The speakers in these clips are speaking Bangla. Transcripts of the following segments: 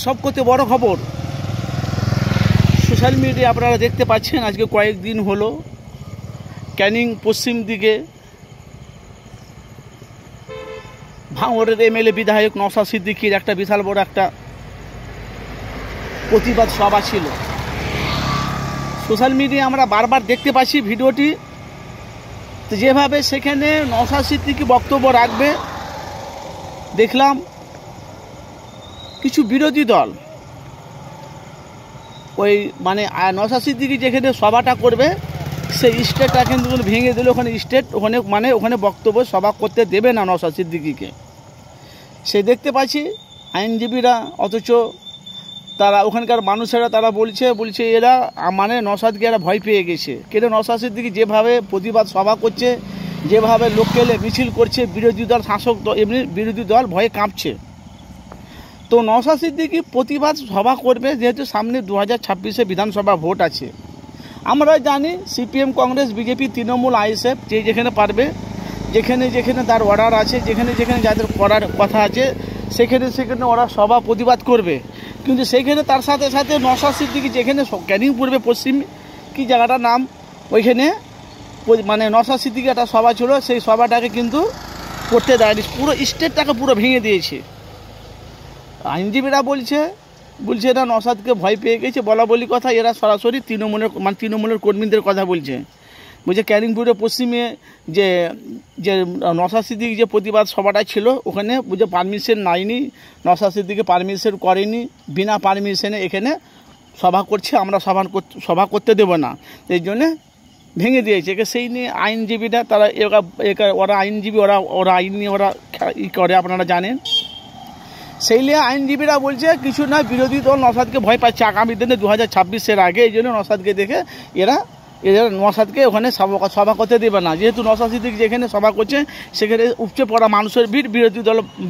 সবথেকে বড় খবর, সোশ্যাল মিডিয়া আপনারা দেখতে পাচ্ছেন আজকে কয়েকদিন হলো ক্যানিং পশ্চিম দিকে ভাঙড়ের এমএলএ বিধায়ক নওশাদ সিদ্দিকীর একটা বিশাল বড় একটা প্রতিবাদ সভা ছিল। সোশ্যাল মিডিয়া আমরা বারবার দেখতে পাচ্ছি ভিডিওটি, যেভাবে সেখানে নওশাদ সিদ্দিকী বক্তব্য রাখবে, দেখলাম কিছু বিরোধী দল ওই মানে নওশাদ সিদ্দিকী যেখানে সভাটা করবে সেই স্টেটটা কিন্তু ভেঙে দিল, ওখানে স্টেট ওখানে বক্তব্য সভা করতে দেবে না নওশাদ সিদ্দিকীকে। সে দেখতে পাচ্ছি আইনজীবীরা, অথচ তারা ওখানকার মানুষেরা তারা বলছে এরা মানে নওশাদকে এরা ভয় পেয়ে গেছে। কেন নওশাদ সিদ্দিকী যেভাবে প্রতিবাদ সভা করছে, যেভাবে লোককে মিছিল করছে, বিরোধী দল শাসক এমনি বিরোধী দল ভয়ে কাঁপছে। তো নওশাদ সিদ্দিকী প্রতিবাদ সভা করবে, যেহেতু সামনে 2026-এ বিধানসভা ভোট আছে। আমরা জানি CPM, Congress, BJP, Trinamool, ISF যে যেখানে পারবে, যেখানে যেখানে তার অর্ডার আছে, যেখানে যেখানে যাদের করার কথা আছে সেখানে সেখানে ওরা সভা প্রতিবাদ করবে। কিন্তু সেইখানে তার সাথে সাথে নওশাদ সিদ্দিকী যেখানে ক্যানিং পূর্বে পশ্চিম কি জায়গাটার নাম, ওইখানে মানে নওশাদ সিদ্দিকী একটা সভা ছিল, সেই সভাটাকে কিন্তু করতে দেয়নি, পুরো স্টেটটাকে পুরো ভেঙে দিয়েছে। আইনজীবীরা বলছে এরা নওশাদকে ভয় পেয়ে গেছে, বলা বলি কথা, এরা সরাসরি তৃণমূলের কর্মীদের কথা বলছে ক্যানিংপুরের পশ্চিমে যে নওশাদ সিদ্দিকী যে প্রতিবাদ সভাটা ছিল ওখানে পারমিশন নেয়নি, নওশাদ সিদ্দিকী পারমিশন করেনি, বিনা পারমিশনে এখানে সভা করছে, আমরা সভা করতে দেব না, এই জন্যে ভেঙে দিয়েছে। সেই নিয়ে আইনজীবীরা তারা ওরা আইনজীবী ওরা আইন নিয়ে ওরা ই করে, আপনারা জানেন। সেই নিয়ে আইনজীবীরা বলছে কিছু না, বিরোধী দল নওশাদকে ভয় পাচ্ছে আগামী দিনে 2026-এর আগে, এই জন্য নওশাদকে দেখে এরা নওশাদকে ওখানে সভা করতে দেবে না। যেহেতু নওশাদ সিদ্দিকী যেখানে সভা করছে সেখানে উপচে পড়া মানুষের ভিড়,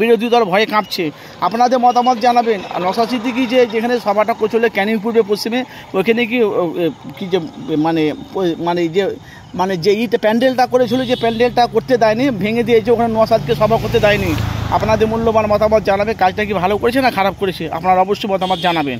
বিরোধী দল ভয়ে কাঁপছে। আপনাদের মতামত জানাবেন। নওশাদ সিদ্দিকী যেখানে সভাটা করছিল ক্যানিং পূর্বে পশ্চিমে, ওইখানে কি যে মানে যে প্যান্ডেলটা করেছিল, যে প্যান্ডেলটা করতে দেয়নি, ভেঙে দিয়েছে, ওখানে নওশাদকে সভা করতে দেয়নি। আপনাদের মূল্যবান মতামত জানাবে, কাজটা কি ভালো করেছে না খারাপ করেছে, আপনারা অবশ্যই মতামত জানাবেন।